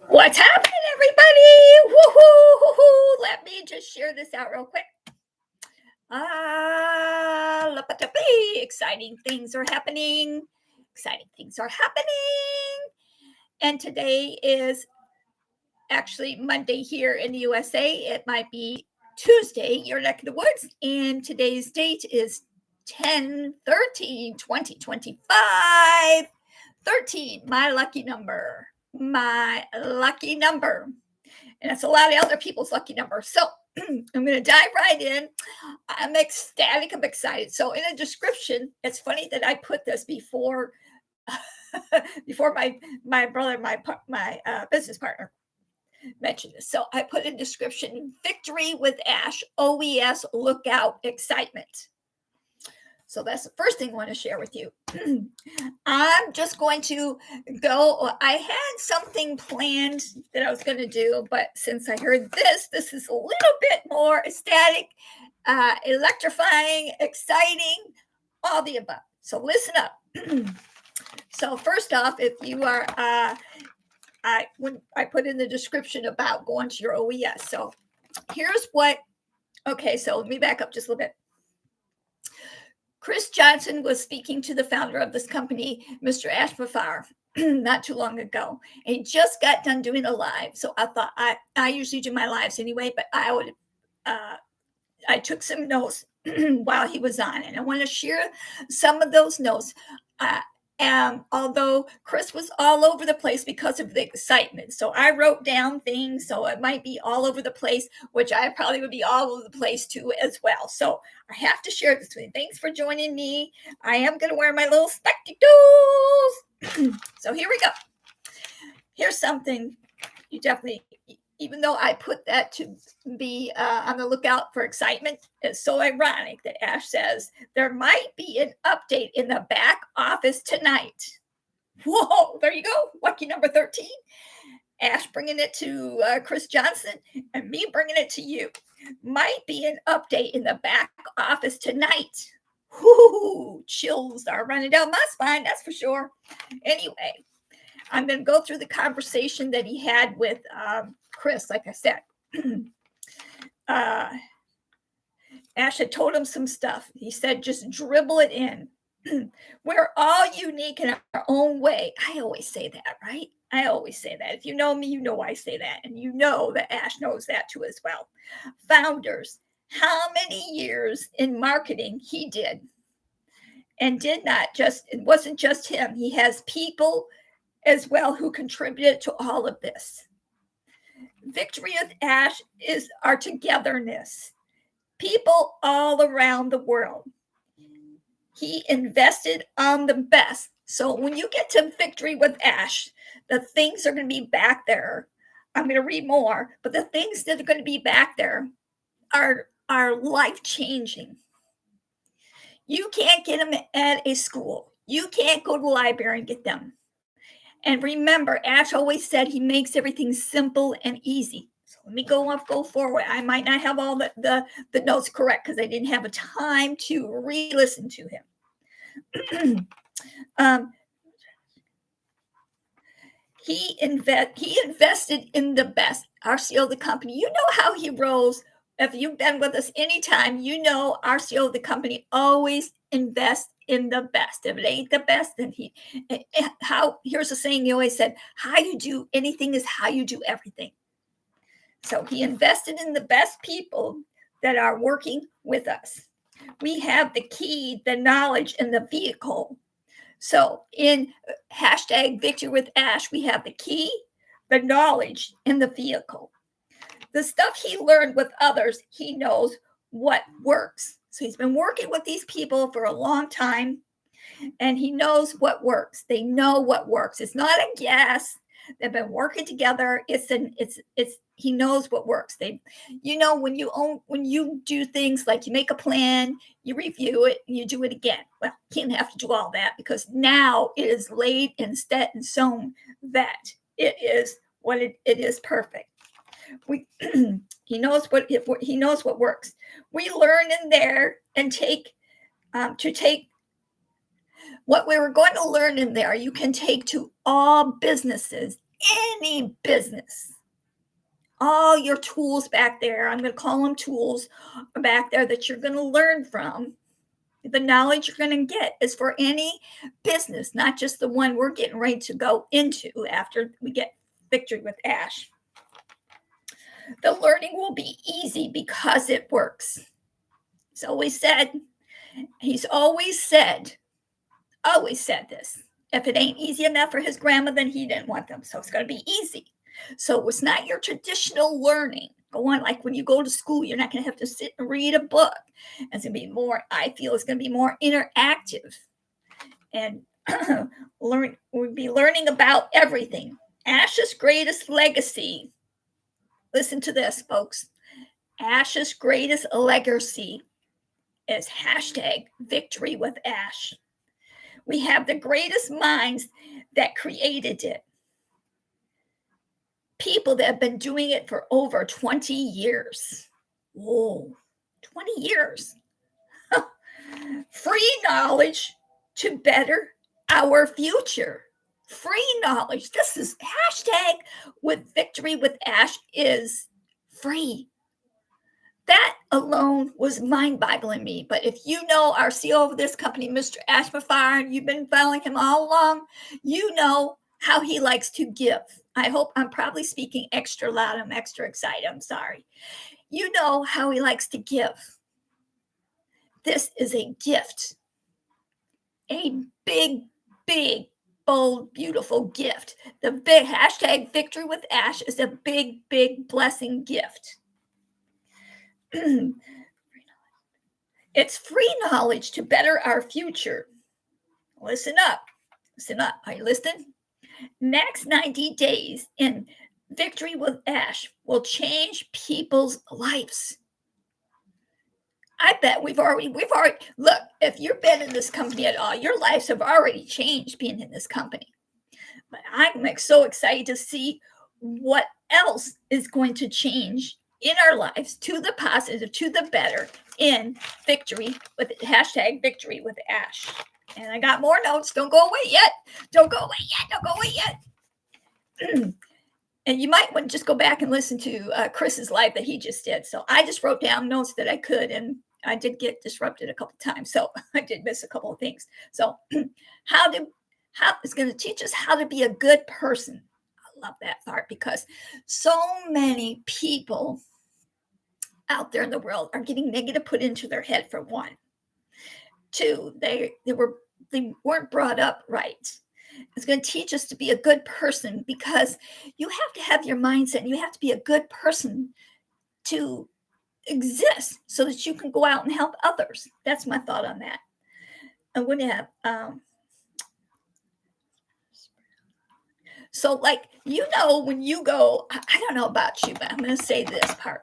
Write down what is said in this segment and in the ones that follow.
What's happening, everybody? Woohoo! Woohoo! Let me just share this out real quick. Exciting things are happening. Exciting things are happening. And today is actually Monday here in the USA. It might be Tuesday, your neck of the woods. And today's date is 10/13/2025. 13, my lucky number. My lucky number. And it's a lot of other people's lucky numbers. So I'm going to dive right in. I'm ecstatic. I'm excited. So in the description, it's funny that I put this before before my brother, my business partner mentioned this. So I put in description, Victory with Ash, OES Lookout Excitement. So that's the first thing I want to share with you. I'm just going to go. I had something planned that I was going to do, but since I heard this is a little bit more ecstatic, electrifying, exciting, all the above. So listen up. So first off, if you are, when I put in the description about going to your OES. So here's what, okay, so let me back up just a little bit. Chris Johnson was speaking to the founder of this company, Mr. Ashmafar, not too long ago. And he just got done doing a live. So I thought I usually do my lives anyway, but I took some notes while he was on, and I want to share some of those notes. Although Chris was all over the place because of the excitement. So I wrote down things, so it might be all over the place, which I probably would be all over the place too as well. So I have to share this with you. Thanks for joining me. I am going to wear my little spectacles. So here we go. Here's something you definitely, even though I put that to be on the lookout for excitement, it's so ironic that Ash says there might be an update in the back office tonight. Whoa, there you go. Lucky number 13. Ash bringing it to Chris Johnson and me bringing it to you. Might be an update in the back office tonight. Whoo, chills are running down my spine, that's for sure. Anyway, I'm going to go through the conversation that he had with Chris, like I said. Ash had told him some stuff. He said, just dribble it in. We're all unique in our own way. I always say that, right? I always say that. If you know me, you know I say that. And you know that Ash knows that too as well. Founders, how many years in marketing he did. And it wasn't just him. He has people as well who contributed to all of this. Victory with Ash is our togetherness. People all around the world. He invested on the best. So when you get to Victory with Ash, the things are going to be back there. I'm going to read more, but the things that are going to be back there are life-changing. You can't get them at a school. You can't go to the library and get them. And remember, Ash always said he makes everything simple and easy. So let me go forward. I might not have all the notes correct because I didn't have a time to re-listen to him. He invested in the best. Our CEO of the company, you know how he rolls. If you've been with us anytime, you know our CEO of the company always invests in the best. If it ain't the best, then here's a saying he always said, how you do anything is how you do everything. So he invested in the best people that are working with us. We have the key, the knowledge, and the vehicle. So in hashtag Victory with Ash, we have the key, the knowledge, and the vehicle. The stuff he learned with others, he knows what works. So he's been working with these people for a long time, and he knows what works. They know what works. It's not a guess. They've been working together. He knows what works. When you do things like you make a plan, you review it, and you do it again. Well, you can't have to do all that because now it is laid and set in stone that it is what it is perfect. He knows what works. We learn in there and take What we were going to learn in there, you can take to all businesses, any business. All your tools back there, I'm going to call them tools back there that you're going to learn from. The knowledge you're going to get is for any business, not just the one we're getting ready to go into after we get Victory with Ash. The learning will be easy because it works. He's always said this. If it ain't easy enough for his grandma, then he didn't want them. So it's going to be easy. So it's not your traditional learning. Go on, like when you go to school, you're not going to have to sit and read a book. It's going to be more, I feel it's going to be more interactive. And we'll be learning about everything. Ash's greatest legacy. Listen to this, folks. Ash's greatest legacy is #Victory with Ash. We have the greatest minds that created it. People that have been doing it for over 20 years. Whoa, 20 years. Free knowledge to better our future. Free knowledge. This is with Victory with Ash is free. That alone was mind-boggling me. But if you know our CEO of this company, Mr. Ash Mafar, you've been following him all along, you know how he likes to give. I hope I'm probably speaking extra loud. I'm extra excited. I'm sorry. You know how he likes to give. This is a gift. A big, big, bold, beautiful gift. The big #Victory with Ash is a big, big blessing gift. It's free knowledge to better our future. Listen up. Listen up. Are you listening? Next 90 days in Victory with Ash will change people's lives. I bet we've already look, if you've been in this company at all, your lives have already changed being in this company. But I'm so excited to see what else is going to change in our lives to the positive, to the better in Victory with #Victory with Ash. And I got more notes. Don't go away yet. Don't go away yet. Don't go away yet. And you might want to just go back and listen to Chris's live that he just did. So I just wrote down notes that I could, and I did get disrupted a couple times. So I did miss a couple of things. So how it's going to teach us how to be a good person. I love that part because so many people out there in the world are getting negative put into their head, for one. Two, they weren't brought up right. It's going to teach us to be a good person because you have to have your mindset and you have to be a good person to exist so that you can go out and help others. That's my thought on that. And when you have so like, when you go, I don't know about you, but I'm going to say this part.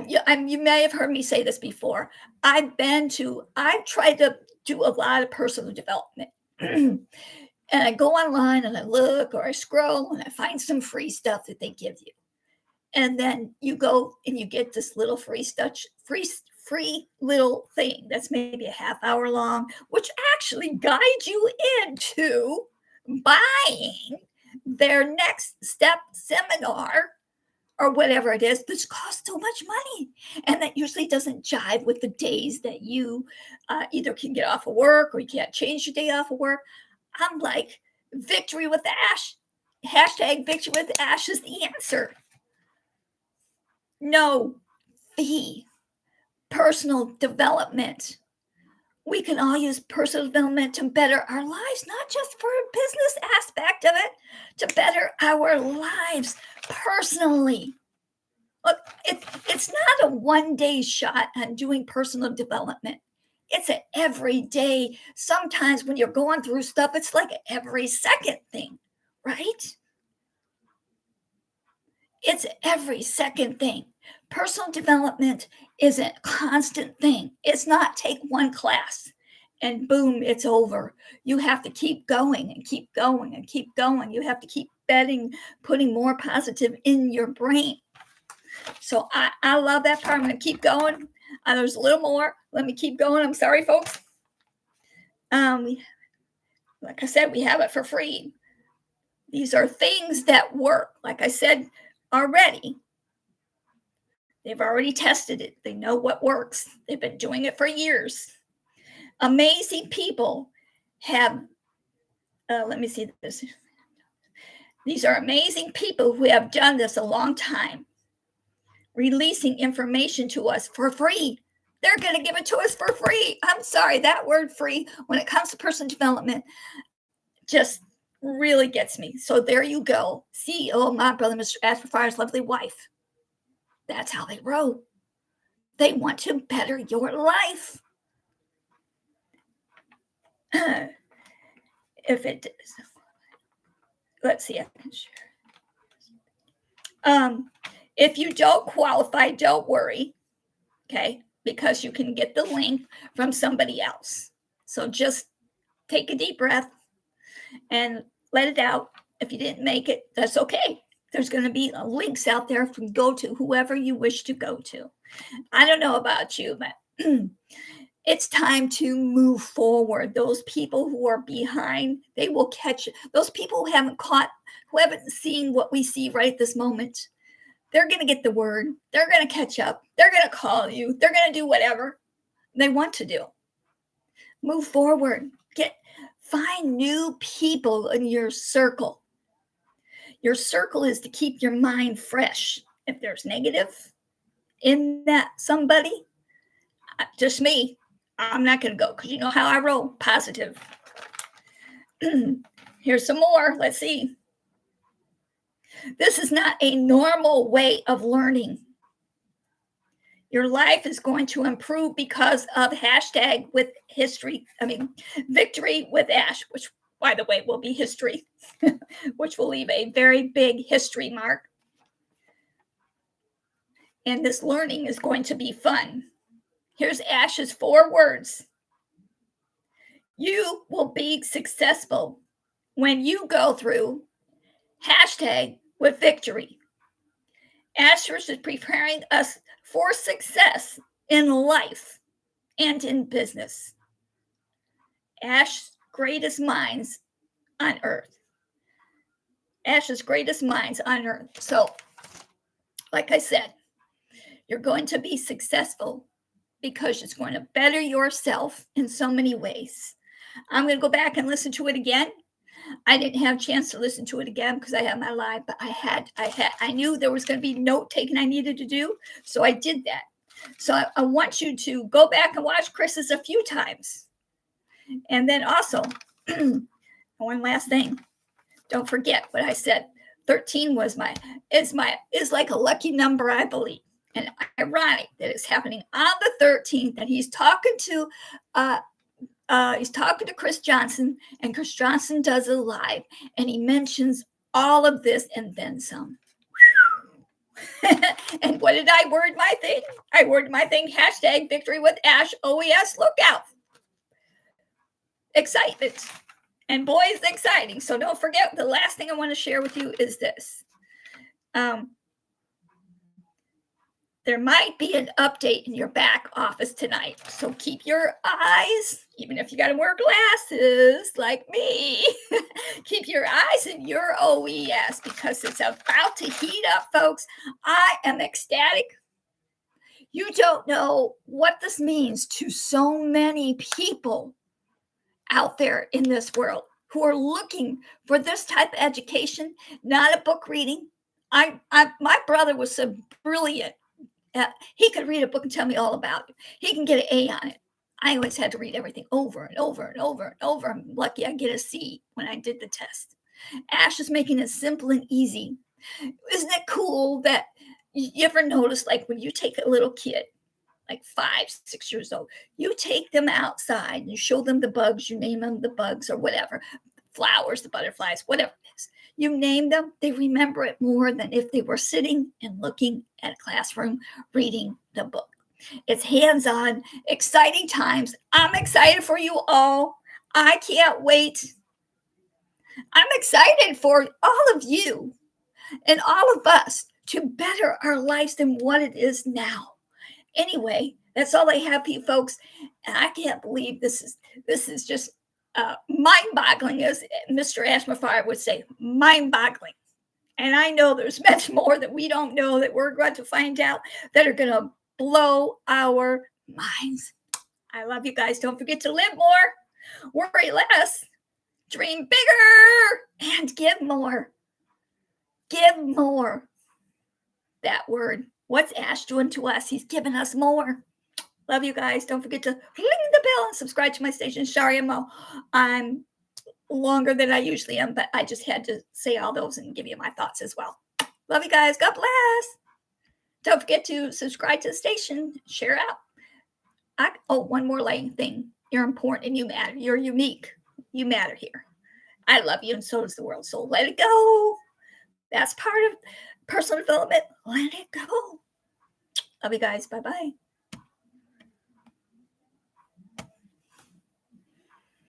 You may have heard me say this before. I've tried to do a lot of personal development. And I go online and I look or I scroll and I find some free stuff that they give you. And then you go and you get this little free little thing that's maybe a half hour long, which actually guides you into buying their next step seminar or whatever it is, which costs so much money. And that usually doesn't jive with the days that you either can get off of work or you can't change your day off of work. I'm like, Victory with Ash, #Victory with Ash is the answer. No fee, personal development. We can all use personal development to better our lives, not just for a business aspect of it, to better our lives personally. Look, it's not a one-day shot on doing personal development. It's an everyday. Sometimes when you're going through stuff, it's like an every second thing, right? It's every second thing. Personal development is a constant thing. It's not take one class and boom, it's over. You have to keep going and keep going and keep going. You have to keep putting more positive in your brain. So I love that part. I'm going to keep going. There's a little more. Let me keep going. I'm sorry, folks. Um, like I said, we have it for free. These are things that work. Like I said already, they've already tested it. They know what works. They've been doing it for years. Amazing people have, let me see this. These are amazing people who have done this a long time, releasing information to us for free. They're going to give it to us for free. I'm sorry, that word free, when it comes to personal development, just really gets me. So there you go. CEO of my brother, Mr. Ashford Fire's lovely wife. That's how they wrote. They want to better your life. If it is, let's see, I can share. If you don't qualify, don't worry, okay? Because you can get the link from somebody else. So just take a deep breath and let it out. If you didn't make it, that's okay. There's going to be links out there to go to whoever you wish to go to. I don't know about you, but it's time to move forward. Those people who are behind, they will catch it. Those people who haven't seen what we see right at this moment, they're going to get the word. They're going to catch up. They're going to call you. They're going to do whatever they want to do. Move forward. Find new people in your circle. Your circle is to keep your mind fresh. If there's negative in that somebody, just me, I'm not going to go because you know how I roll, positive. Here's some more. Let's see. This is not a normal way of learning. Your life is going to improve because of victory with Ash, which, by the way, will be history, which will leave a very big history mark. And this learning is going to be fun. Here's Ash's 4 words. You will be successful when you go through #with victory. Ashers is preparing us for success in life and in business. Ash's greatest minds on earth. Ash's greatest minds on earth. So, like I said, you're going to be successful because it's going to better yourself in so many ways. I'm going to go back and listen to it again. I didn't have a chance to listen to it again because I had my live, but I knew there was going to be note taking I needed to do, so I did that. So I want you to go back and watch Chris's a few times. And then also, one last thing. Don't forget what I said. 13 is like a lucky number, I believe. And ironic that it's happening on the 13th, that he's talking to Chris Johnson, and Chris Johnson does a live, and he mentions all of this and then some. And what did I word my thing? I worded my thing, #victory with Ash, Oes Lookout Excitement. And boy, it's exciting. So don't forget, the last thing I want to share with you is this. There might be an update in your back office tonight. So keep your eyes, even if you got to wear glasses like me, keep your eyes in your OES because it's about to heat up, folks. I am ecstatic. You don't know what this means to so many people out there in this world who are looking for this type of education, not a book reading. My brother was so brilliant. He could read a book and tell me all about it. He can get an A on it. I always had to read everything over and over and over and over. I'm lucky I get a C when I did the test. Ash is making it simple and easy. Isn't it cool that you ever notice, like when you take a little kid, like 5, 6 years old, you take them outside and you show them the bugs, you name them the bugs or whatever, flowers, the butterflies, whatever it is. You name them, they remember it more than if they were sitting and looking at a classroom reading the book. It's hands-on, exciting times. I'm excited for you all. I can't wait. I'm excited for all of you and all of us to better our lives than what it is now. Anyway, That's all I have for you folks. And I can't believe this is just mind-boggling, as Mr. Ashmafire would say, mind-boggling. And I know there's much more that we don't know that we're going to find out that are going to blow our minds. I love you guys. Don't forget to live more, worry less, dream bigger, and give more. Give more. That word. What's Ash doing to us? He's giving us more. Love you guys. Don't forget to ring the bell and subscribe to my station. Sorry, I'm longer than I usually am, but I just had to say all those and give you my thoughts as well. Love you guys. God bless. Don't forget to subscribe to the station. Share out. One more thing. You're important and you matter. You're unique. You matter here. I love you and so does the world. So let it go. That's part of personal development. Let it go. Love you guys. Bye-bye.